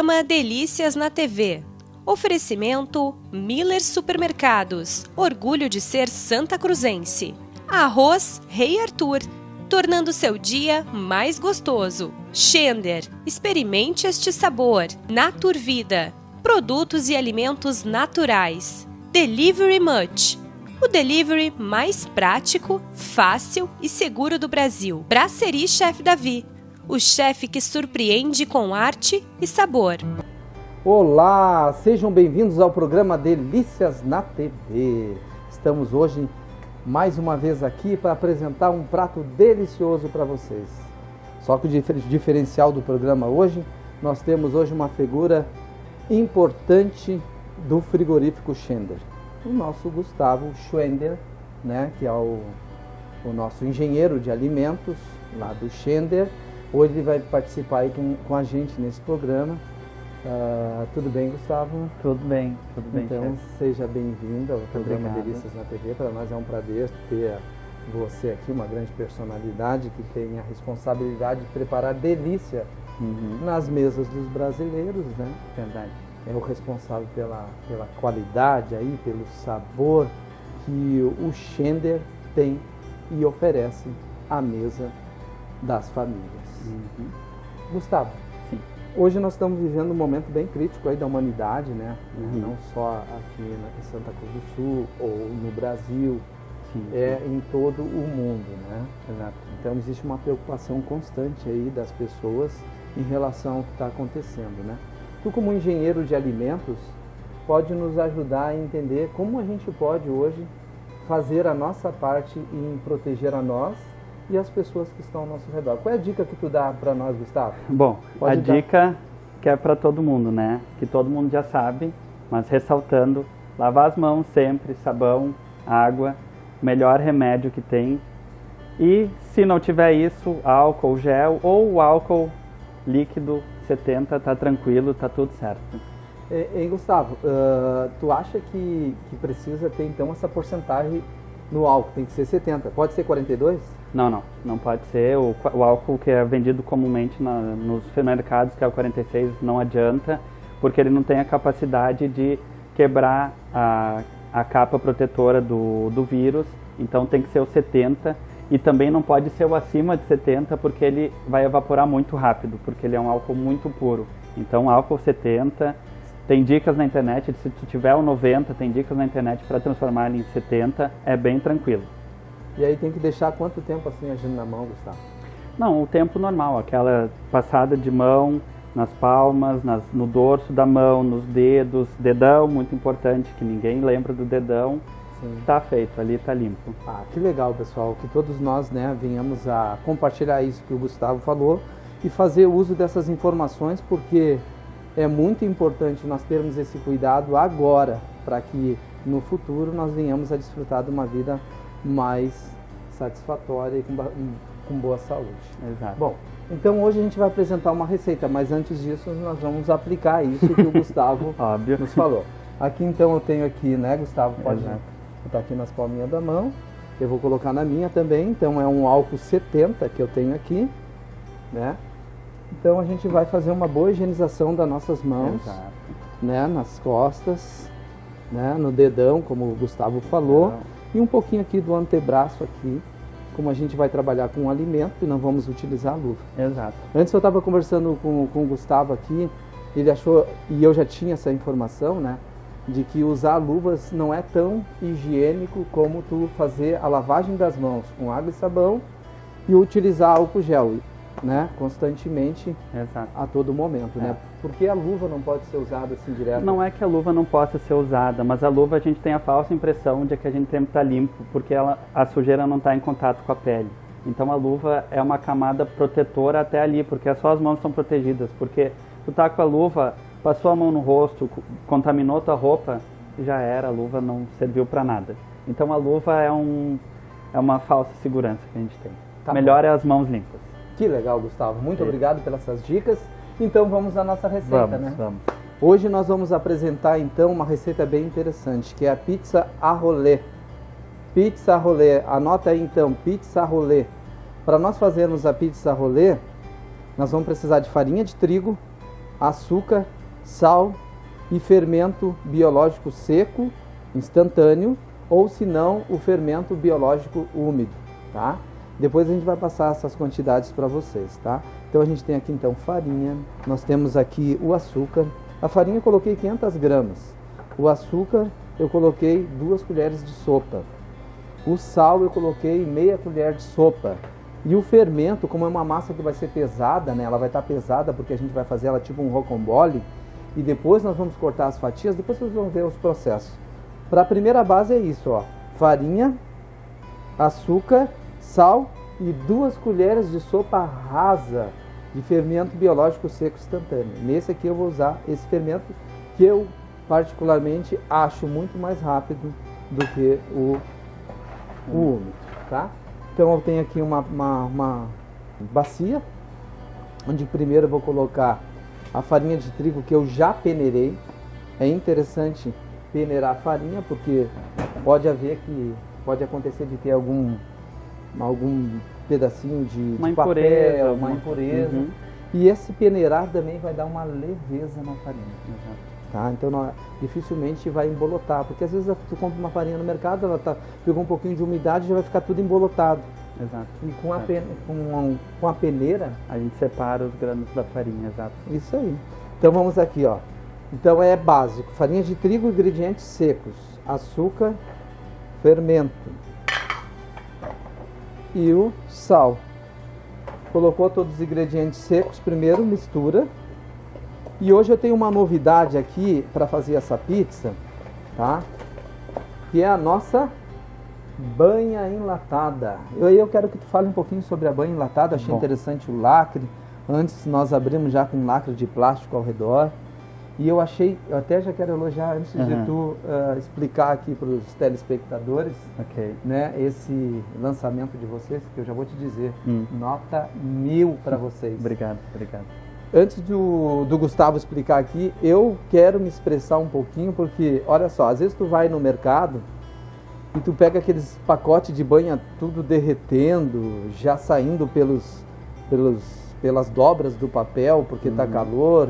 Programa Delícias na TV. Oferecimento Miller Supermercados. Orgulho de ser Santa Cruzense. Arroz Rei Arthur. Tornando seu dia mais gostoso. Schender. Experimente este sabor. Naturvida. Produtos e alimentos naturais. Delivery Much. O delivery mais prático, fácil e seguro do Brasil. Brasserie Chef Davi. O chefe que surpreende com arte e sabor. Olá, sejam bem-vindos ao programa Delícias na TV. Estamos hoje mais uma vez aqui para apresentar um prato delicioso para vocês. Só que o diferencial do programa hoje, nós temos hoje uma figura importante do frigorífico Schender. O nosso Gustavo Schender, né, que é o nosso engenheiro de alimentos lá do Schender. Hoje ele vai participar aí com a gente nesse programa. Tudo bem, Gustavo? Tudo bem, então, chefe. Seja bem-vindo ao programa Obrigado. Delícias na TV. Para nós é um prazer ter você aqui, uma grande personalidade que tem a responsabilidade de preparar delícia nas mesas dos brasileiros, né? Verdade. É o responsável pela qualidade aí, pelo sabor que o Schender tem e oferece à mesa das famílias. Gustavo, sim. Hoje nós estamos vivendo um momento bem crítico aí da humanidade, né? Não só aqui em Santa Cruz do Sul ou no Brasil, Sim. em todo o mundo, né? Exato. Então existe uma preocupação constante aí das pessoas em relação ao que está acontecendo, né? Tu, como engenheiro de alimentos, pode nos ajudar a entender como a gente pode hoje fazer a nossa parte em proteger a nós e as pessoas que estão ao nosso redor. Qual é a dica que tu dá para nós, Gustavo? Bom, dica que é para todo mundo, né? Que todo mundo já sabe, mas ressaltando, lavar as mãos sempre, sabão, água, melhor remédio que tem. E se não tiver isso, álcool gel ou o álcool líquido 70, tá tranquilo, tá tudo certo. Gustavo, tu acha que precisa ter então essa porcentagem no álcool? Tem que ser 70, pode ser 42? Não pode ser. O álcool que é vendido comumente nos supermercados, que é o 46, não adianta, porque ele não tem a capacidade de quebrar a capa protetora do vírus, então tem que ser o 70, e também não pode ser o acima de 70, porque ele vai evaporar muito rápido, porque ele é um álcool muito puro. Então álcool 70, tem dicas na internet, se tu tiver o 90, tem dicas na internet para transformar ele em 70, é bem tranquilo. E aí tem que deixar quanto tempo assim agindo na mão, Gustavo? Não, o tempo normal, aquela passada de mão nas palmas, no dorso da mão, nos dedos, dedão, muito importante, que ninguém lembra do dedão. Sim. Tá feito, ali tá limpo. Que legal, pessoal, que todos nós, né, venhamos a compartilhar isso que o Gustavo falou e fazer uso dessas informações, porque é muito importante nós termos esse cuidado agora, para que no futuro nós venhamos a desfrutar de uma vida mais satisfatória e com boa saúde. Exato. Bom, então hoje a gente vai apresentar uma receita, mas antes disso nós vamos aplicar isso que o Gustavo nos falou. Aqui então eu tenho aqui, né, Gustavo, pode botar aqui nas palminhas da mão. Eu vou colocar na minha também, então é um álcool 70 que eu tenho aqui, né? Então a gente vai fazer uma boa higienização das nossas mãos, né, nas costas, né, no dedão, como o Gustavo falou. E um pouquinho aqui do antebraço aqui, como a gente vai trabalhar com o alimento e não vamos utilizar a luva. Exato. Antes eu estava conversando com o Gustavo aqui, ele achou, e eu já tinha essa informação, né, de que usar luvas não é tão higiênico como tu fazer a lavagem das mãos com água e sabão e utilizar álcool gel, né, constantemente. Exato. A todo momento, né? Porque a luva não pode ser usada assim direto? Não é que a luva não possa ser usada, mas a luva a gente tem a falsa impressão de que a gente tem que estar limpo, porque a sujeira não está em contato com a pele. Então a luva é uma camada protetora até ali, porque só as mãos estão protegidas, porque tu tá com a luva, passou a mão no rosto, contaminou tua roupa, já era, a luva não serviu para nada. Então a luva é uma falsa segurança que a gente tem. Melhor é as mãos limpas. Que legal, Gustavo. Muito obrigado pelas suas dicas. Então vamos à nossa receita, né? Vamos. Hoje nós vamos apresentar então uma receita bem interessante, que é a pizza à rolê. Pizza à rolê, anota aí então, pizza à rolê. Para nós fazermos a pizza à rolê, nós vamos precisar de farinha de trigo, açúcar, sal e fermento biológico seco, instantâneo, ou se não, o fermento biológico úmido, tá? Depois a gente vai passar essas quantidades para vocês, tá? Então a gente tem aqui então farinha, nós temos aqui o açúcar. A farinha eu coloquei 500 gramas, o açúcar eu coloquei 2 colheres de sopa, o sal eu coloquei meia colher de sopa. E o fermento, como é uma massa que vai ser pesada, né? Ela vai estar pesada porque a gente vai fazer ela tipo um rocambole. E depois nós vamos cortar as fatias, depois vocês vão ver os processos. Para a primeira base é isso, ó. Farinha, açúcar, sal e 2 colheres de sopa rasa de fermento biológico seco instantâneo. Nesse aqui eu vou usar esse fermento que eu particularmente acho muito mais rápido do que o úmido, tá? Então eu tenho aqui uma bacia, onde primeiro eu vou colocar a farinha de trigo que eu já peneirei. É interessante peneirar a farinha porque pode acontecer de ter algum pedacinho de papel, uma impureza. Uhum. E esse peneirar também vai dar uma leveza na farinha. Tá? Então dificilmente vai embolotar, porque às vezes tu compra uma farinha no mercado, ela pegou um pouquinho de umidade e já vai ficar tudo embolotado. Exato. E com a peneira a gente separa os grãos da farinha, exato. Isso aí. Então vamos aqui, ó. Então é básico: farinha de trigo, ingredientes secos, açúcar, fermento e o sal. Colocou todos os ingredientes secos, primeiro mistura. E hoje eu tenho uma novidade aqui para fazer essa pizza, tá? Que é a nossa banha enlatada. Eu quero que tu fale um pouquinho sobre a banha enlatada. Achei interessante o lacre. Antes nós abrimos já com um lacre de plástico ao redor. E eu até já quero elogiar antes de tu explicar aqui para os telespectadores, né, esse lançamento de vocês, que eu já vou te dizer, nota 1000 para vocês. Obrigado. Antes do Gustavo explicar aqui, eu quero me expressar um pouquinho, porque, olha só, às vezes tu vai no mercado e tu pega aqueles pacotes de banha tudo derretendo, já saindo pelas dobras do papel, porque tá calor.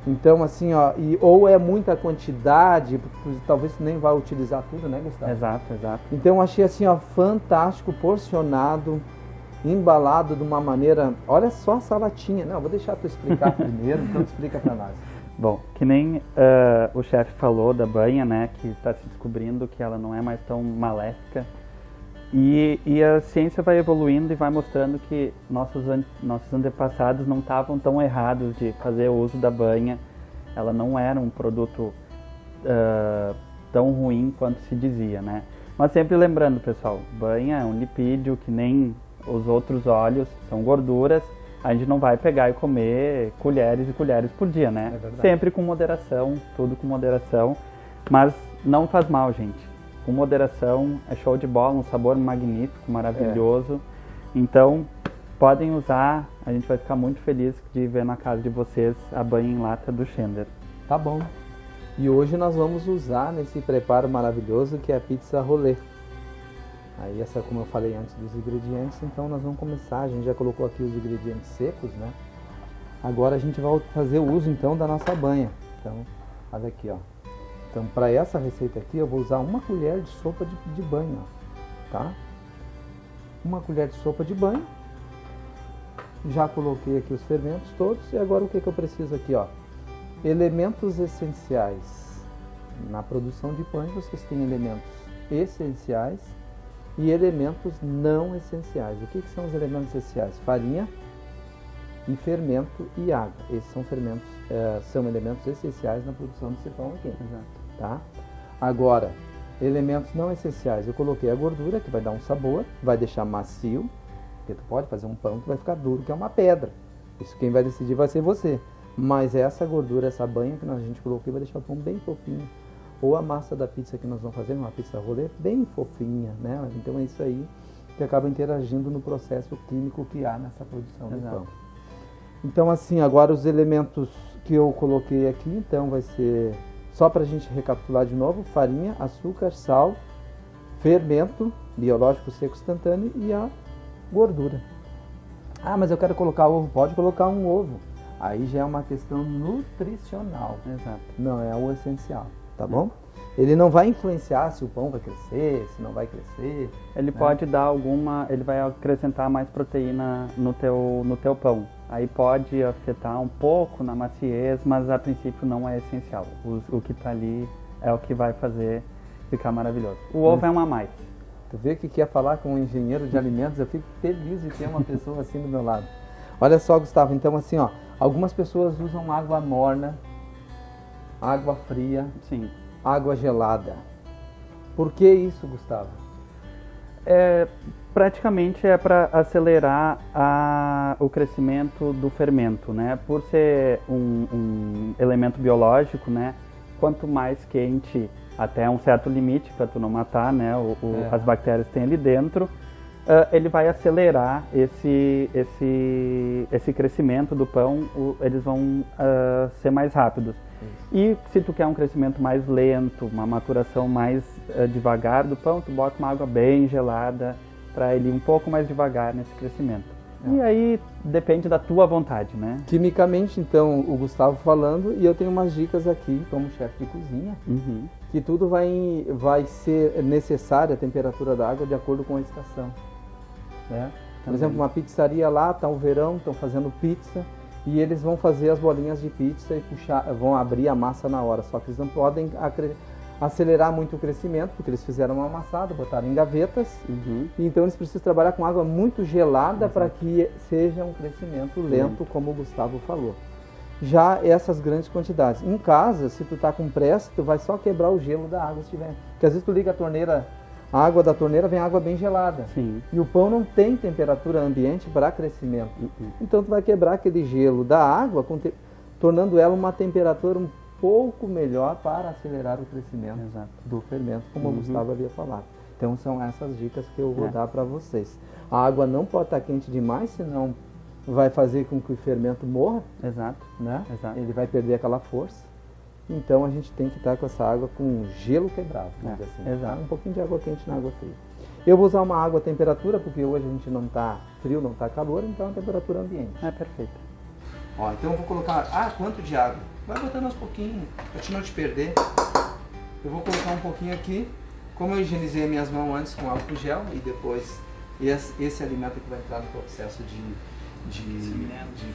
Então, assim, ó, ou é muita quantidade, talvez tu nem vai utilizar tudo, né, Gustavo? Exato. Então, eu achei assim, ó, fantástico, porcionado, embalado de uma maneira... Olha só essa latinha. Não, vou deixar tu explicar primeiro, então explica para nós. Bom, que nem o chefe falou da banha, né, que está se descobrindo que ela não é mais tão maléfica. E a ciência vai evoluindo e vai mostrando que nossos antepassados não estavam tão errados de fazer uso da banha. Ela não era um produto tão ruim quanto se dizia, né? Mas sempre lembrando, pessoal, banha é um lipídio que nem os outros óleos, são gorduras. A gente não vai pegar e comer colheres e colheres por dia, né? É verdade. Sempre com moderação, tudo com moderação. Mas não faz mal, gente. Com moderação, é show de bola, um sabor magnífico, maravilhoso. Então, podem usar, a gente vai ficar muito feliz de ver na casa de vocês a banha em lata do Schender. Tá bom. E hoje nós vamos usar nesse preparo maravilhoso que é a pizza rolê. Aí essa, como eu falei antes dos ingredientes, então nós vamos começar, a gente já colocou aqui os ingredientes secos, né? Agora a gente vai fazer o uso então da nossa banha. Então, olha aqui, ó. Então, para essa receita aqui, eu vou usar 1 colher de sopa de banho, ó, tá? 1 colher de sopa de banho. Já coloquei aqui os fermentos todos. E agora o que eu preciso aqui, ó? Elementos essenciais. Na produção de pães, vocês têm elementos essenciais e elementos não essenciais. O que são os elementos essenciais? Farinha e fermento e água. Esses são são elementos essenciais na produção desse pão aqui. Exato. Tá? Agora, elementos não essenciais. Eu coloquei a gordura, que vai dar um sabor, vai deixar macio, porque tu pode fazer um pão que vai ficar duro, que é uma pedra. Isso quem vai decidir vai ser você. Mas essa gordura, essa banha que a gente colocou, vai deixar o pão bem fofinho. Ou a massa da pizza que nós vamos fazer, uma pizza rolê, bem fofinha, né? Então é isso aí que acaba interagindo no processo químico que há nessa produção do pão. Então assim, agora os elementos que eu coloquei aqui, então vai ser, só para a gente recapitular de novo, farinha, açúcar, sal, fermento biológico seco instantâneo e a gordura. Ah, mas eu quero colocar ovo. Pode colocar um ovo. Aí já é uma questão nutricional. Exato. Não é o essencial, tá bom? Ele não vai influenciar se o pão vai crescer, se não vai crescer. Ele pode dar ele vai acrescentar mais proteína no teu pão. Aí pode afetar um pouco na maciez, mas a princípio não é essencial. O que está ali é o que vai fazer ficar maravilhoso. O ovo é um a mais. Tu vê que quer falar com um engenheiro de alimentos, eu fico feliz de ter uma pessoa assim do meu lado. Olha só, Gustavo, então assim, ó, algumas pessoas usam água morna, água fria, Sim. água gelada. Por que isso, Gustavo? Praticamente é para acelerar o crescimento do fermento, né? Por ser um elemento biológico, né? Quanto mais quente, até um certo limite para tu não matar, né? As bactérias que tem ali dentro, ele vai acelerar esse crescimento do pão. Eles vão ser mais rápidos. E se tu quer um crescimento mais lento, uma maturação mais devagar do pão, tu bota uma água bem gelada para ele ir um pouco mais devagar nesse crescimento. E aí depende da tua vontade, né? Quimicamente, então, o Gustavo falando, e eu tenho umas dicas aqui como chefe de cozinha, que tudo vai ser necessária a temperatura da água de acordo com a estação, né? Por exemplo, uma pizzaria lá, tá o verão, estão fazendo pizza, e eles vão fazer as bolinhas de pizza e vão abrir a massa na hora, só que eles não podem acelerar muito o crescimento, porque eles fizeram uma amassada, botaram em gavetas, e então eles precisam trabalhar com água muito gelada para que seja um crescimento lento, como o Gustavo falou. Já essas grandes quantidades. Em casa, se tu tá com pressa, tu vai só quebrar o gelo da água se tiver. Porque às vezes tu liga a torneira, a água da torneira vem água bem gelada. Sim. E o pão não tem temperatura ambiente para crescimento. Então tu vai quebrar aquele gelo da água, tornando ela uma temperatura um pouco melhor para acelerar o crescimento do fermento, como o Gustavo havia falado. Então são essas dicas que eu vou dar para vocês. A água não pode estar quente demais, senão vai fazer com que o fermento morra, né? Ele vai perder aquela força. Então a gente tem que estar com essa água com gelo quebrado, vamos dizer assim. Um pouquinho de água quente na água fria. Eu vou usar uma água à temperatura, porque hoje a gente não está frio, não está calor, então a temperatura ambiente. É perfeito. Ó, então eu vou colocar, quanto de água? Vai botando aos pouquinhos, pra não te perder. Eu vou colocar um pouquinho aqui. Como eu higienizei minhas mãos antes com álcool gel e depois esse alimento que vai entrar no processo de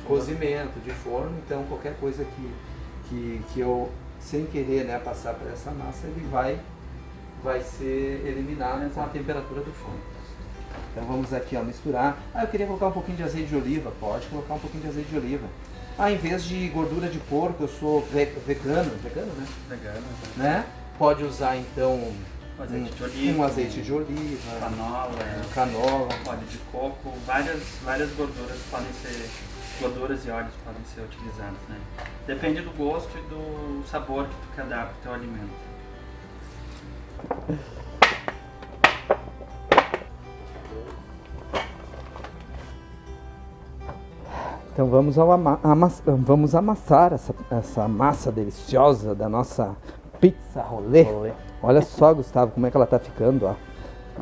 cozimento, de forno, então qualquer coisa que eu, sem querer, né, passar por essa massa, ele vai ser eliminado com a temperatura do forno. Então vamos aqui, ó, misturar. Eu queria colocar um pouquinho de azeite de oliva, pode colocar um pouquinho de azeite de oliva. Em vez de gordura de porco, eu sou vegano, né? Vegano, né? Pode usar então um azeite de oliva, canola, óleo de coco, várias gorduras gorduras e óleos podem ser utilizados, né? Depende do gosto e do sabor que tu quer dar para o teu alimento. Então vamos amassar essa massa deliciosa da nossa pizza rolê. Olha só, Gustavo, como é que ela tá ficando, ó.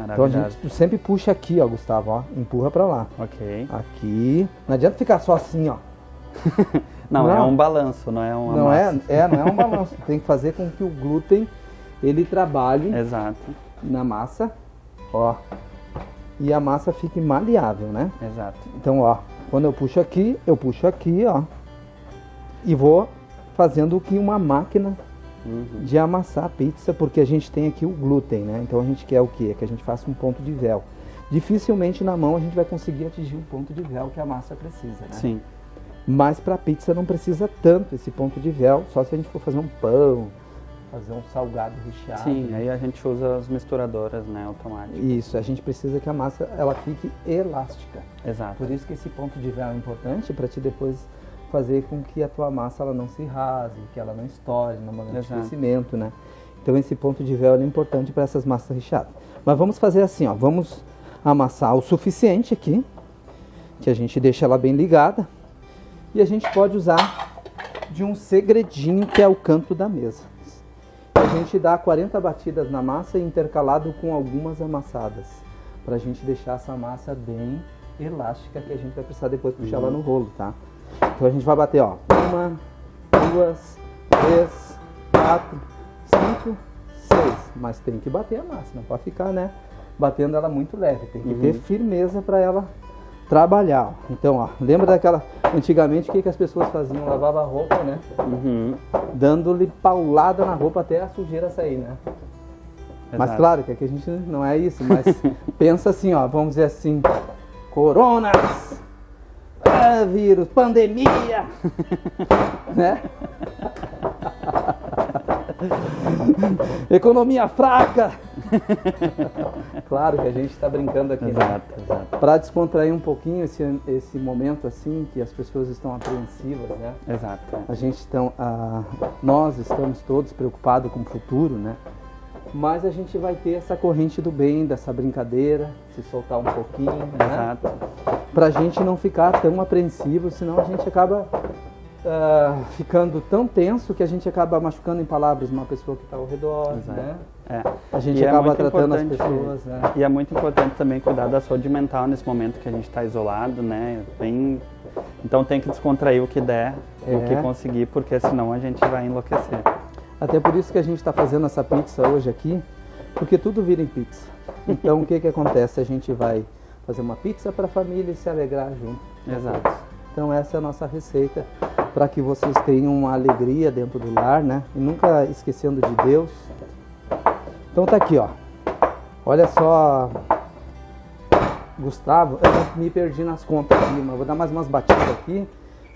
Então a gente sempre puxa aqui, ó, Gustavo, ó, empurra pra lá. Ok. Aqui. Não adianta ficar só assim, ó. Não, é um balanço, não é uma não massa. Não é um balanço. Tem que fazer com que o glúten ele trabalhe na massa, ó. E a massa fique maleável, né? Exato. Então, ó, quando eu puxo aqui, ó. E vou fazendo o que uma máquina de amassar a pizza, porque a gente tem aqui o glúten, né? Então a gente quer o quê? Que a gente faça um ponto de véu. Dificilmente na mão a gente vai conseguir atingir o ponto de véu que a massa precisa, né? Sim. Mas para pizza não precisa tanto esse ponto de véu, só se a gente for fazer um pão, fazer um salgado recheado. Sim, aí a gente usa as misturadoras, né, automáticas. Isso, a gente precisa que a massa ela fique elástica. Exato. Por isso que esse ponto de véu é importante para te depois fazer com que a tua massa ela não se rasgue, que ela não estoure no momento de crescimento, né? Então esse ponto de véu é importante para essas massas recheadas. Mas vamos fazer assim, ó, vamos amassar o suficiente aqui, que a gente deixa ela bem ligada, e a gente pode usar de um segredinho que é o canto da mesa. A gente dá 40 batidas na massa intercalado com algumas amassadas, para a gente deixar essa massa bem elástica, que a gente vai precisar depois puxar ela no rolo, tá? Então a gente vai bater, ó, 1, 2, 3, 4, 5, 6. Mas tem que bater a massa, não pode ficar, né, batendo ela muito leve. Tem que ter firmeza para ela trabalhar. Então, ó, lembra daquela... Antigamente, o que as pessoas faziam? Lavava a roupa, né? Dando-lhe paulada na roupa até a sujeira sair, né? Mas Exato. claro que aqui a gente não é isso, mas pensa assim, ó, vamos dizer assim, coronas, vírus, pandemia, né? Economia fraca. Claro que a gente está brincando aqui, Exato, né? exato. Para descontrair um pouquinho esse momento assim que as pessoas estão apreensivas, né? Exato. Nós estamos todos preocupados com o futuro, né? Mas a gente vai ter essa corrente do bem, dessa brincadeira, se soltar um pouquinho, né? Exato. Pra gente não ficar tão apreensivo, senão a gente acaba ficando tão tenso que a gente acaba machucando em palavras uma pessoa que está ao redor, Exato. né? É. A gente E é acaba muito tratando as importante- pessoas, né? E é muito importante também cuidar da saúde mental nesse momento que a gente está isolado, né? Então tem que descontrair o que der, o que conseguir, porque senão a gente vai enlouquecer. Até por isso que a gente está fazendo essa pizza hoje aqui, porque tudo vira em pizza. Então o que acontece? A gente vai fazer uma pizza para a família e se alegrar junto. Exato. Então essa é a nossa receita para que vocês tenham uma alegria dentro do lar, né? E nunca esquecendo de Deus. Então tá aqui, ó. Olha só, Gustavo, eu me perdi nas contas aqui, mas vou dar mais umas batidas aqui.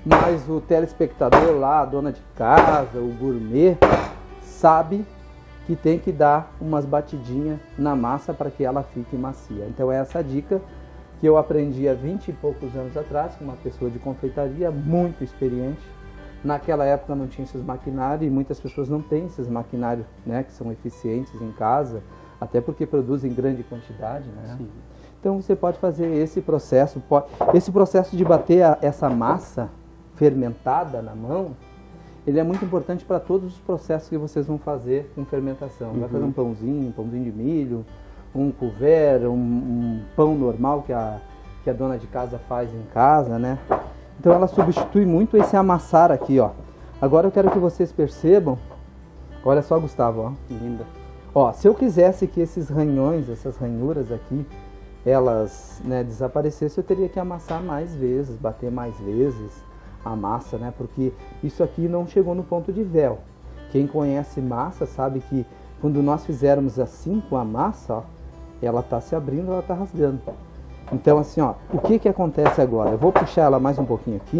Mas o telespectador lá, a dona de casa, o gourmet, sabe que tem que dar umas batidinhas na massa para que ela fique macia. Então é essa dica que eu aprendi há 20 e poucos anos atrás com uma pessoa de confeitaria muito experiente. Naquela época não tinha esses maquinários e muitas pessoas não têm esses maquinários, né, que são eficientes em casa, até porque produzem em grande quantidade, né? Sim. Então você pode fazer esse processo de bater essa massa fermentada na mão, ele é muito importante para todos os processos que vocês vão fazer com fermentação. Vai fazer um pãozinho de milho, um couvert, um pão normal que a dona de casa faz em casa, né? Então ela substitui muito esse amassar aqui, ó. Agora eu quero que vocês percebam, olha só, Gustavo, ó. Linda. Ó, se eu quisesse que esses ranhões, essas ranhuras aqui, elas, né, desaparecessem, eu teria que amassar mais vezes, bater mais vezes a massa, né? Porque isso aqui não chegou no ponto de véu. Quem conhece massa sabe que quando nós fizermos assim com a massa, ó, ela tá se abrindo, ela tá rasgando. Então assim, ó, o que acontece agora? Eu vou puxar ela mais um pouquinho aqui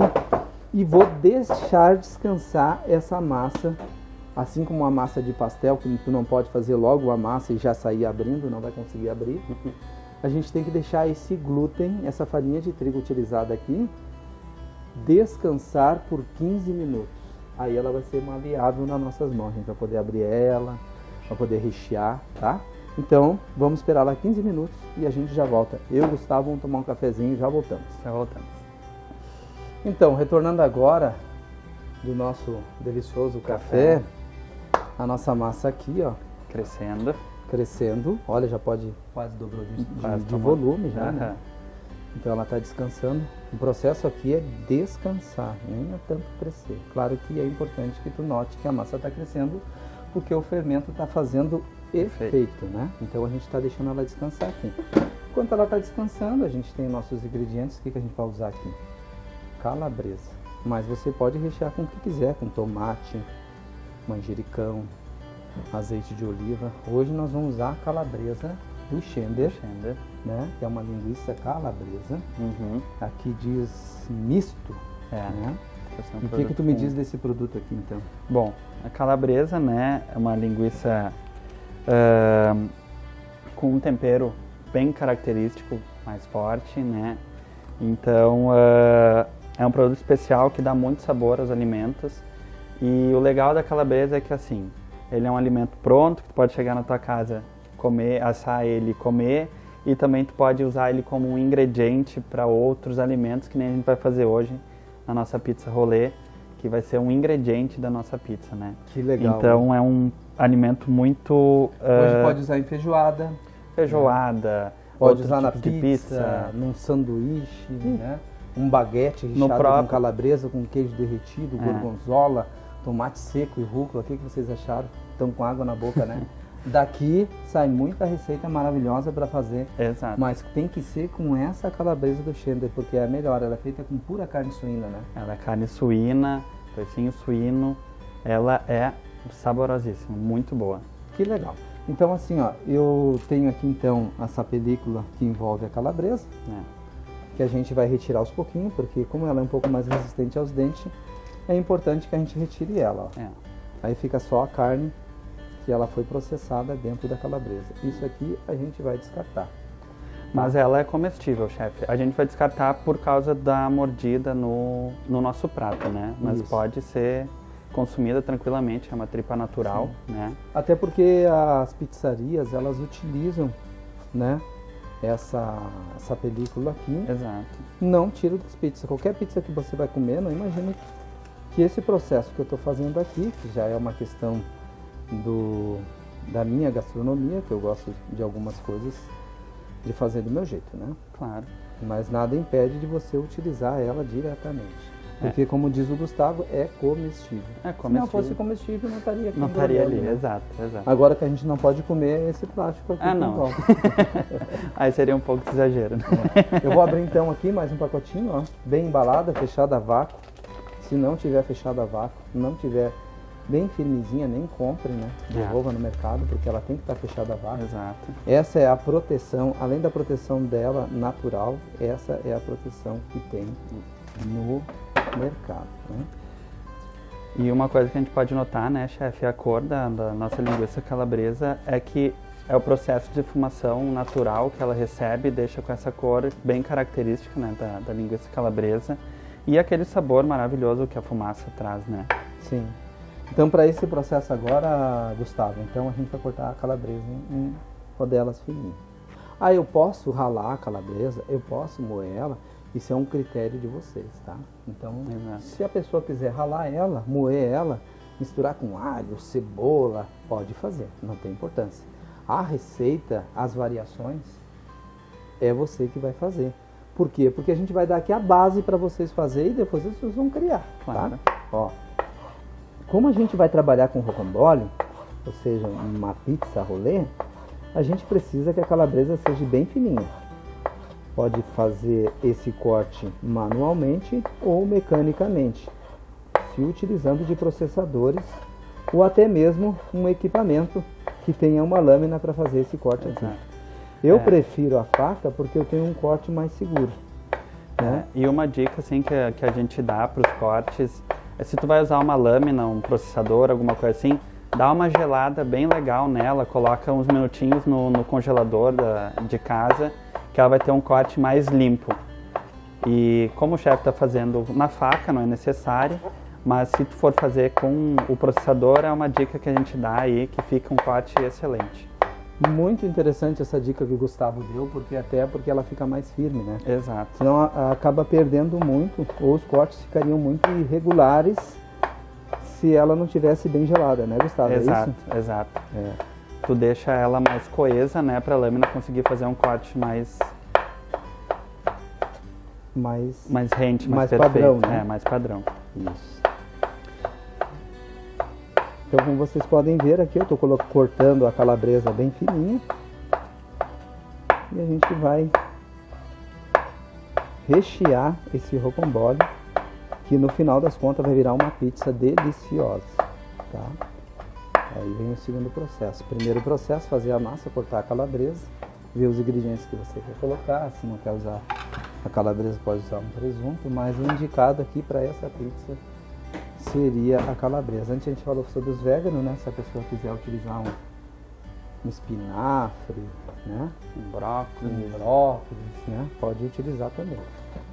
e vou deixar descansar essa massa, assim como uma massa de pastel, que tu não pode fazer logo a massa e já sair abrindo, não vai conseguir abrir. A gente tem que deixar esse glúten, essa farinha de trigo utilizada aqui, descansar por 15 minutos. Aí ela vai ser maleável nas nossas mãos. A gente vai poder abrir ela, vai poder rechear, tá? Então, vamos esperar lá 15 minutos e a gente já volta. Eu e o Gustavo vamos tomar um cafezinho e já voltamos. Já voltamos. Então, retornando agora do nosso delicioso café, a nossa massa aqui, ó, Crescendo. crescendo. Olha, já pode quase dobrou Quase de tomou. volume já, né? Aham. Então ela está descansando. O processo aqui é descansar, nem é tanto crescer. Claro que é importante que tu note que a massa está crescendo, porque o fermento está fazendo efeito, né? Então a gente está deixando ela descansar aqui. Enquanto ela está descansando, a gente tem nossos ingredientes. O que a gente vai usar aqui? Calabresa. Mas você pode rechear com o que quiser, com tomate, manjericão, azeite de oliva. Hoje nós vamos usar a calabresa do Schender, Crescendo. né? Que é uma linguiça calabresa. Uhum. Aqui diz misto, É. né? Vai ser um E o que produto tu me com- diz desse produto aqui, então? Bom, a calabresa, né, é uma linguiça com um tempero bem característico, mais forte, né? Então, é um produto especial que dá muito sabor aos alimentos. E o legal da calabresa é que, assim, ele é um alimento pronto, que tu pode chegar na tua casa, comer, assar ele e comer. E também tu pode usar ele como um ingrediente para outros alimentos, que nem a gente vai fazer hoje na nossa pizza rolê, que vai ser um ingrediente da nossa pizza, né? Que legal. Então é um alimento muito Hoje pode usar em feijoada, feijoada, pode outro usar na tipo de pizza, num sanduíche, né? um baguete No recheado próprio- com calabresa, com queijo derretido, gorgonzola, tomate seco e rúcula. O que vocês acharam? Estão com água na boca, né? Daqui sai muita receita maravilhosa para fazer, Exato. mas tem que ser com essa calabresa do Schindler, porque é a melhor. Ela é feita com pura carne suína, né? Ela é carne suína, toicinho suíno. Ela é saborosíssima, muito boa. Que legal. Então assim, ó, eu tenho aqui então essa película que envolve a calabresa, É. que a gente vai retirar aos pouquinhos, porque como ela é um pouco mais resistente aos dentes, é importante que a gente retire ela, ó. É. Aí fica só a carne que ela foi processada dentro da calabresa. Isso aqui a gente vai descartar. Mas ela é comestível, chefe. A gente vai descartar por causa da mordida no nosso prato, né? Mas Isso. pode ser consumida tranquilamente, é uma tripa natural, né? Até porque as pizzarias, elas utilizam, né, essa película aqui. Exato. Não tiro das pizzas. Qualquer pizza que você vai comer, não imagine que esse processo que eu estou fazendo aqui, que já é uma questão da minha gastronomia, que eu gosto de algumas coisas de fazer do meu jeito, né? Claro. Mas nada impede de você utilizar ela diretamente. Porque, como diz o Gustavo, é comestível. É Se não fosse comestível, não estaria aqui. Não estaria ali, engordando, né? exato, exato. Agora que a gente não pode comer esse plástico aqui. Ah, que não. envolve. Aí seria um pouco de exagero, né? Eu vou abrir então aqui mais um pacotinho, ó, bem embalada, fechada a vácuo. Se não tiver fechada a vácuo, não tiver bem firmezinha, nem compre, né? Devolva no mercado, porque ela tem que estar fechada a vácuo. Exato. Essa é a proteção, além da proteção dela natural, essa é a proteção que tem no mercado, né? E uma coisa que a gente pode notar, né, chefe, a cor da nossa linguiça calabresa é que é o processo de defumação natural que ela recebe, deixa com essa cor bem característica, né, da linguiça calabresa e aquele sabor maravilhoso que a fumaça traz, né? Sim. Então, para esse processo agora, Gustavo, então a gente vai cortar a calabresa em rodelas fininhas. Ah, eu posso ralar a calabresa, eu posso moer ela, isso é um critério de vocês, tá? Então, Exato. se a pessoa quiser ralar ela, moer ela, misturar com alho, cebola, pode fazer, não tem importância. A receita, as variações, é você que vai fazer. Por quê? Porque a gente vai dar aqui a base para vocês fazerem e depois vocês vão criar, Claro. tá? Ó, como a gente vai trabalhar com rocambole, ou seja, uma pizza rolê, a gente precisa que a calabresa seja bem fininha. Pode fazer esse corte manualmente ou mecanicamente, se utilizando de processadores ou até mesmo um equipamento que tenha uma lâmina para fazer esse corte aqui. Exato. Eu prefiro a faca porque eu tenho um corte mais seguro, né? E uma dica assim que a gente dá para os cortes é, se tu vai usar uma lâmina, um processador, alguma coisa assim, dá uma gelada bem legal nela, coloca uns minutinhos no congelador de casa, que ela vai ter um corte mais limpo. E como o chefe está fazendo na faca, não é necessário, mas se tu for fazer com o processador, é uma dica que a gente dá aí, que fica um corte excelente. Muito interessante essa dica que o Gustavo deu, porque ela fica mais firme, né? Exato. Senão acaba perdendo muito, ou os cortes ficariam muito irregulares se ela não tivesse bem gelada, né, Gustavo? Exato, É isso? exato. É. Tu deixa ela mais coesa, né, para a lâmina conseguir fazer um corte mais rente, mais perfeito. padrão, né? É, mais padrão. Isso. Então, como vocês podem ver aqui, eu estou cortando a calabresa bem fininha. E a gente vai rechear esse rocambole, que no final das contas vai virar uma pizza deliciosa, tá? Aí vem o segundo processo. Primeiro processo, fazer a massa, cortar a calabresa, ver os ingredientes que você quer colocar. Se não quer usar a calabresa, pode usar um presunto, mas o indicado aqui para essa pizza seria a calabresa. Antes a gente falou sobre os veganos, né? Se a pessoa quiser utilizar um espinafre, né? Um brócolis, né? Pode utilizar também.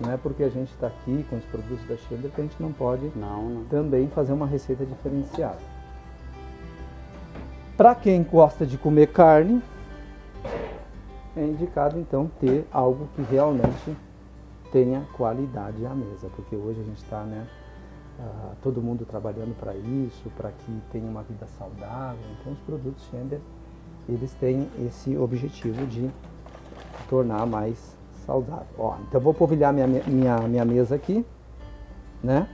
Não é porque a gente está aqui com os produtos da Schindler que a gente não pode não. também fazer uma receita diferenciada. Para quem gosta de comer carne, é indicado então ter algo que realmente tenha qualidade à mesa, porque hoje a gente está, né, todo mundo trabalhando para isso, para que tenha uma vida saudável. Então os produtos Schindler, eles têm esse objetivo de tornar mais saudável. Ó, então eu vou polvilhar minha mesa aqui, né?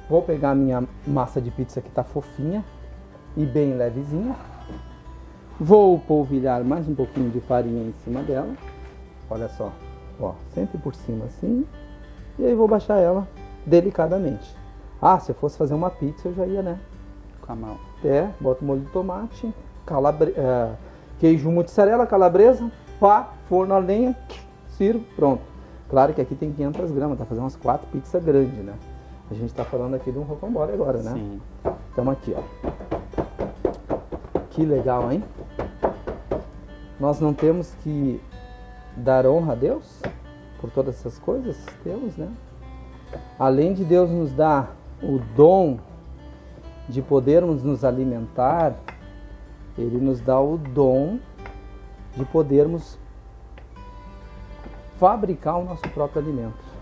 Vou pegar a minha massa de pizza que tá fofinha e bem levezinha. Vou polvilhar mais um pouquinho de farinha em cima dela. Olha só, ó, sempre por cima assim. E aí vou baixar ela delicadamente. Ah, se eu fosse fazer uma pizza eu já ia, né? Com a mão. Boto molho de tomate, queijo mozzarella, calabresa, pá, forno a lenha, sirvo, pronto. Claro que aqui tem 500 gramas, tá fazendo umas 4 pizzas grandes, né? A gente tá falando aqui de um rocambole agora, né? Sim. Então aqui, ó. Que legal, hein? Nós não temos que dar honra a Deus por todas essas coisas? Temos, né? Além de Deus nos dar o dom de podermos nos alimentar, Ele nos dá o dom de podermos fabricar o nosso próprio alimento.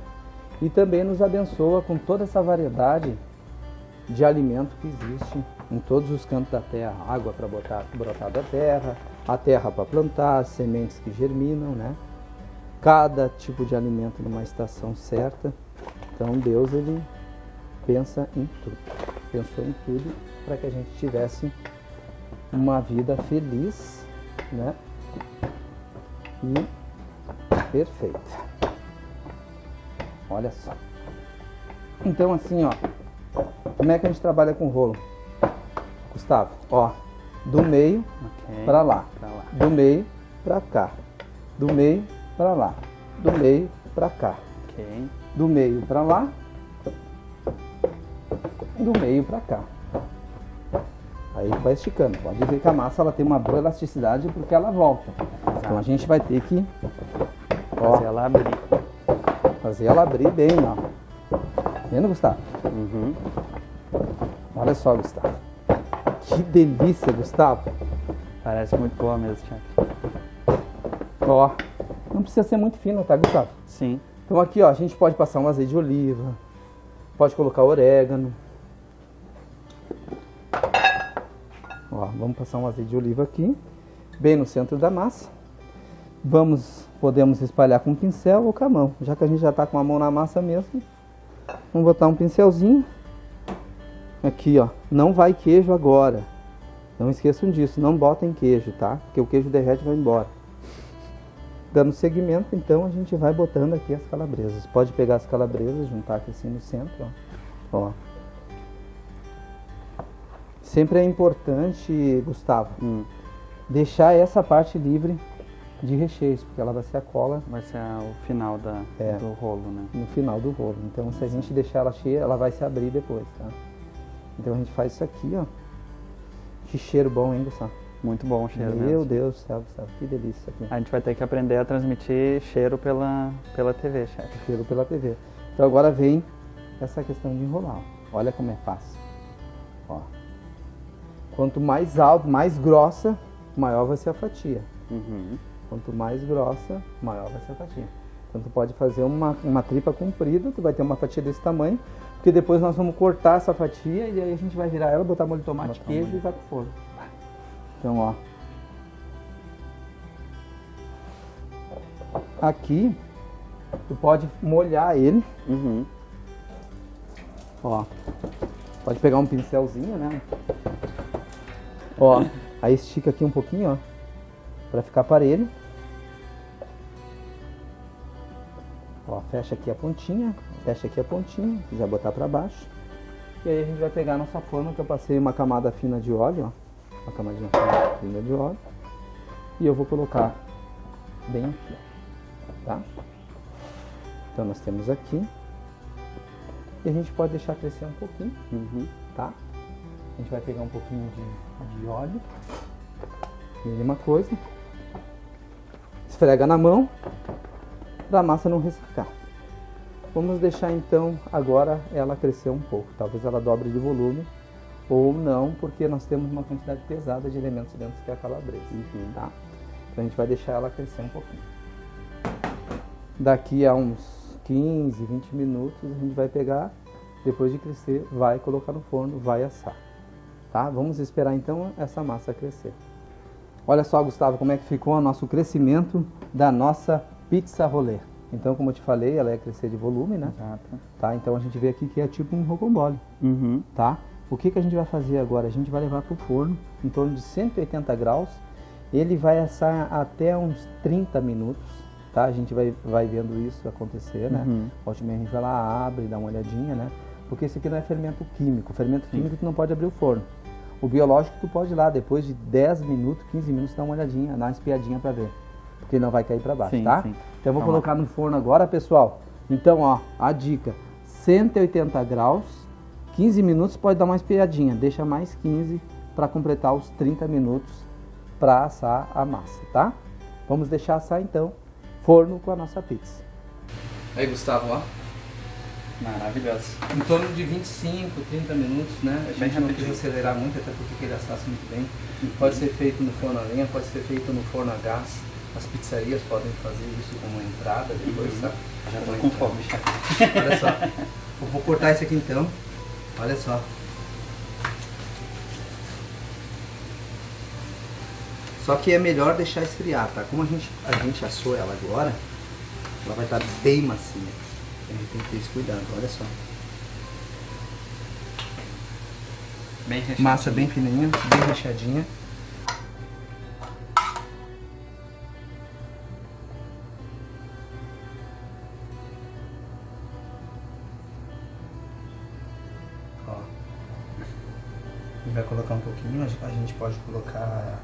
E também nos abençoa com toda essa variedade de alimento que existe em todos os cantos da terra. Água para brotar da terra, a terra para plantar, sementes que germinam, né? Cada tipo de alimento numa estação certa. Então Deus, Ele pensa em tudo. Pensou em tudo para que a gente tivesse uma vida feliz, né? E perfeita. Olha só. Então assim, ó, como é que a gente trabalha com rolo? Gustavo, ó, do meio para lá, do meio para cá, do meio para lá, do meio para cá, do meio para lá, do meio para cá. Aí vai esticando. Pode ver que a massa ela tem uma boa elasticidade porque ela volta. Exato. Então a gente vai ter que, ó, fazer ela abrir bem, ó. Tá vendo, Gustavo? Uhum. Olha só, Gustavo. Que delícia, Gustavo. Parece muito boa mesmo, Thiago. Ó, não precisa ser muito fino, tá, Gustavo? Sim. Então aqui, ó, a gente pode passar um azeite de oliva, pode colocar orégano. Ó, vamos passar um azeite de oliva aqui, bem no centro da massa. Podemos espalhar com um pincel ou com a mão. Já que a gente já tá com a mão na massa mesmo, vamos botar um pincelzinho. Aqui, ó, não vai queijo agora. Não esqueçam disso, não botem queijo, tá? Porque o queijo derrete e vai embora. Dando seguimento, então, a gente vai botando aqui as calabresas. Pode pegar as calabresas, juntar aqui assim no centro, ó. Sempre é importante, Gustavo, deixar essa parte livre de recheios, porque ela vai ser a cola. Vai ser o final do rolo, né? No final do rolo. Então, se a gente deixar ela cheia, ela vai se abrir depois, tá? Então, a gente faz isso aqui, ó. Que cheiro bom, hein, Gustavo? Muito bom o cheiro mesmo. Meu Deus do céu, Gustavo, que delícia isso aqui. A gente vai ter que aprender a transmitir cheiro pela TV, chefe. Cheiro pela TV. Então, agora vem essa questão de enrolar. Olha como é fácil. Ó. Quanto mais alto, mais grossa, maior vai ser a fatia. Uhum. Quanto mais grossa, maior vai ser a fatia. Então tu pode fazer uma tripa comprida, tu vai ter uma fatia desse tamanho, porque depois nós vamos cortar essa fatia e aí a gente vai virar ela, botar molho de tomate, queijo e vai pro forno. Então, ó. Aqui, tu pode molhar ele. Uhum. Ó. Pode pegar um pincelzinho, né? Ó, aí estica aqui um pouquinho, ó, pra ficar parelho. Ó, fecha aqui a pontinha, se quiser botar pra baixo. E aí a gente vai pegar a nossa forma, que eu passei uma camada fina de óleo, ó, uma camadinha fina de óleo. E eu vou colocar bem aqui, ó, tá? Então nós temos aqui. E a gente pode deixar crescer um pouquinho, tá? A gente vai pegar um pouquinho de óleo, mesma coisa, esfrega na mão, para a massa não ressecar. Vamos deixar então agora ela crescer um pouco, talvez ela dobre de volume, ou não, porque nós temos uma quantidade pesada de elementos dentro que é a calabresa, tá? Então a gente vai deixar ela crescer um pouquinho. Daqui a uns 15, 20 minutos a gente vai pegar, depois de crescer, vai colocar no forno, vai assar. Tá? Vamos esperar então essa massa crescer. Olha só, Gustavo, como é que ficou o nosso crescimento da nossa pizza rolê. Então, como eu te falei, ela é crescer de volume, né? Exato. Tá? Então a gente vê aqui que é tipo um rocambole, tá? O que a gente vai fazer agora? A gente vai levar para o forno em torno de 180 graus. Ele vai assar até uns 30 minutos, tá? A gente vai vendo isso acontecer, né? Volta e meia a gente vai lá, abre, dá uma olhadinha, né? Porque esse aqui não é fermento químico. Fermento químico tu não pode abrir o forno. O biológico tu pode ir lá, depois de 10 minutos, 15 minutos, dar uma olhadinha, dar uma espiadinha para ver. Porque não vai cair para baixo, tá? Sim. Então eu vou colocar no forno agora, pessoal. Então, ó, a dica, 180 graus, 15 minutos, pode dar uma espiadinha. Deixa mais 15 para completar os 30 minutos para assar a massa, tá? Vamos deixar assar então, forno com a nossa pizza. Aí, Gustavo, ó. Maravilhoso. Em torno de 25, 30 minutos, né? A gente não precisa acelerar muito, até porque ele assassa muito bem. Pode ser feito no forno a lenha, pode ser feito no forno a gás. As pizzarias podem fazer isso como entrada depois, sabe? Já tô com fome, já. Olha só. Eu vou cortar esse aqui então. Olha só. Só que é melhor deixar esfriar, tá? Como a gente assou ela agora, ela vai estar bem macia. A gente tem que ter esse cuidado, olha só. Bem recheadinha. Massa bem fininha, bem recheadinha. Ó. A gente vai colocar um pouquinho, a gente pode colocar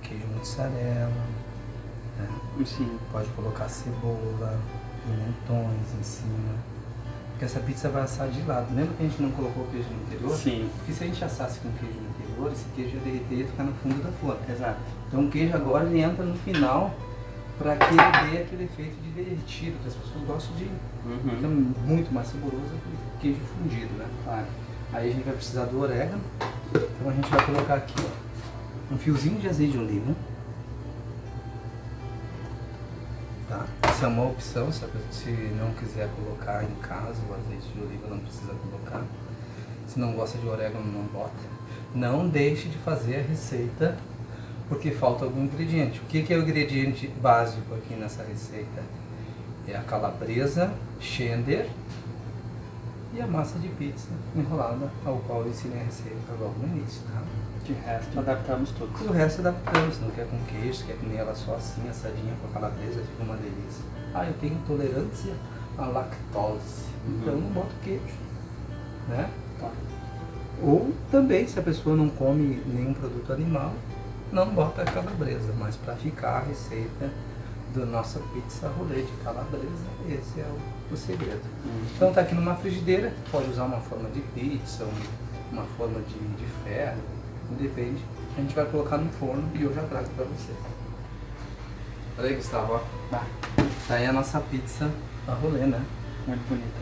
queijo mussarela, né? Sim. Pode colocar cebola, pimentões em cima. Porque essa pizza vai assar de lado. Lembra que a gente não colocou queijo no interior? Sim. Porque se a gente assasse com queijo no interior, esse queijo ia derreter e ia ficar no fundo da forma. Exato. Então o queijo agora ele entra no final para que ele dê aquele efeito de derretido, que as pessoas gostam de. Fica muito mais saboroso que queijo fundido, né? Claro. Aí a gente vai precisar do orégano. Então a gente vai colocar aqui, ó, um fiozinho de azeite de oliva. Tá? Essa é uma opção, se não quiser colocar em casa o azeite de oliva, não precisa colocar. Se não gosta de orégano, não bota. Não deixe de fazer a receita porque falta algum ingrediente. O que é o ingrediente básico aqui nessa receita? É a calabresa, cheddar e a massa de pizza enrolada, ao qual eu ensinei a receita logo no início, tá? De resto, adaptamos tudo. O resto adaptamos, não quer com queijo, quer comer ela só assim, assadinha com a calabresa, fica uma delícia. Ah, eu tenho intolerância à lactose, então não boto queijo, né? Tá. Ou também, se a pessoa não come nenhum produto animal, não bota a calabresa, mas para ficar a receita da nossa pizza rolê de calabresa, esse é o segredo. Então tá aqui numa frigideira, pode usar uma forma de pizza, uma forma de ferro, depende. A gente vai colocar no forno e eu já trago para você. Olha aí, Gustavo, ó. Tá aí a nossa pizza a rolê, né? Muito bonita.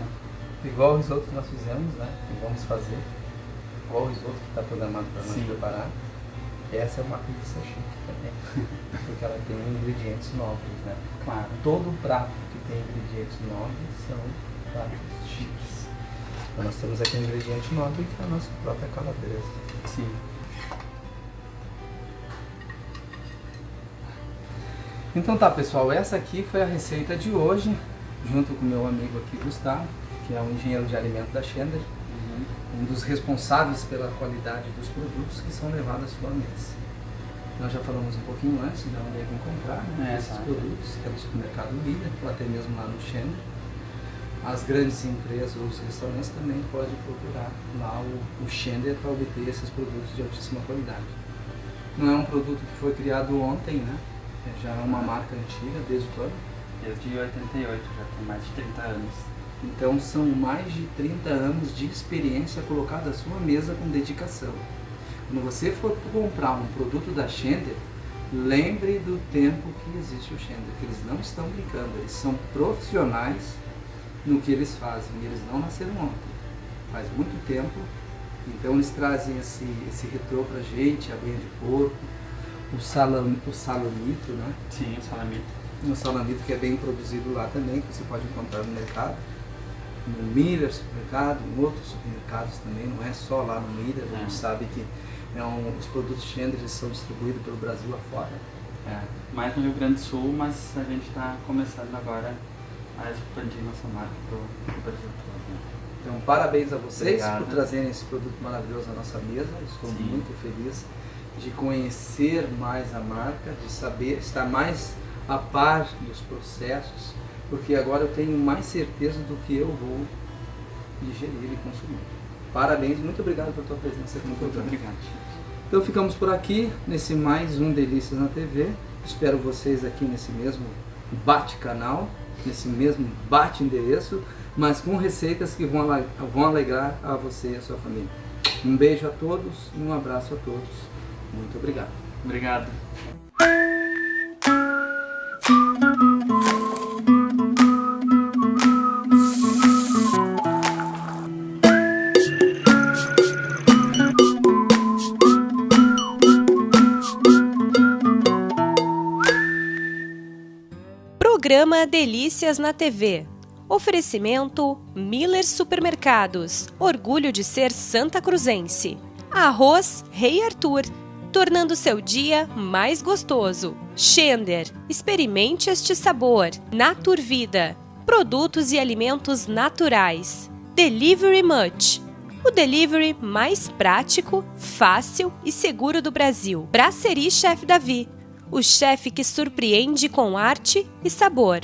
Igual o risoto que nós fizemos, né? E vamos fazer. Igual o risoto que está programado para nós preparar. Essa é uma pizza chique também. Porque ela tem ingredientes nobres, né? Claro. Todo prato que tem ingredientes nobres são pratos chiques. Então nós temos aqui um ingrediente nobre que é a nossa própria calabresa. Sim. Então tá, pessoal, essa aqui foi a receita de hoje, junto com o meu amigo aqui, Gustavo, que é um engenheiro de alimento da Schender, um dos responsáveis pela qualidade dos produtos que são levados à sua mesa. Nós já falamos um pouquinho antes de onde devem comprar, né, esses produtos, que é no supermercado Líder, ou até mesmo lá no Schender. As grandes empresas ou os restaurantes também podem procurar lá o Schender para obter esses produtos de altíssima qualidade. Não é um produto que foi criado ontem, né? Já é uma marca antiga, desde quando? Desde 88, já tem mais de 30 anos. Então são mais de 30 anos de experiência colocada à sua mesa com dedicação. Quando você for comprar um produto da Schender, lembre do tempo que existe o Schender, que eles não estão brincando, eles são profissionais no que eles fazem, eles não nasceram ontem, faz muito tempo. Então eles trazem esse retrô pra gente, a banha de porco, o salamito, né? Sim, o salamito. O salamito que é bem produzido lá também, que você pode encontrar no mercado. No Miller supermercado, em outros supermercados também, não é só lá no Miller. A gente sabe que Os produtos Schender são distribuídos pelo Brasil afora. Mais no Rio Grande do Sul, mas a gente está começando agora a expandir nossa marca para o Brasil todo. Né? Então, parabéns a vocês Obrigado. por trazerem esse produto maravilhoso à nossa mesa. Estou Sim. muito feliz de conhecer mais a marca, de saber, estar mais a par dos processos, porque agora eu tenho mais certeza do que eu vou digerir e consumir. Parabéns, muito obrigado pela tua presença aqui no Muito programa. obrigado. Então ficamos por aqui nesse mais um Delícias na TV. Espero vocês aqui nesse mesmo bate-canal, nesse mesmo bate-endereço, mas com receitas que vão alegrar a você e a sua família. Um beijo a todos e um abraço a todos. Muito obrigado. Obrigado. Programa Delícias na TV. Oferecimento Miller Supermercados. Orgulho de ser santa cruzense. Arroz Rei Arthur. Tornando seu dia mais gostoso. Schender. Experimente este sabor. Naturvida. Produtos e alimentos naturais. Delivery Much. O delivery mais prático, fácil e seguro do Brasil. Brasserie Chef Davi. O chefe que surpreende com arte e sabor.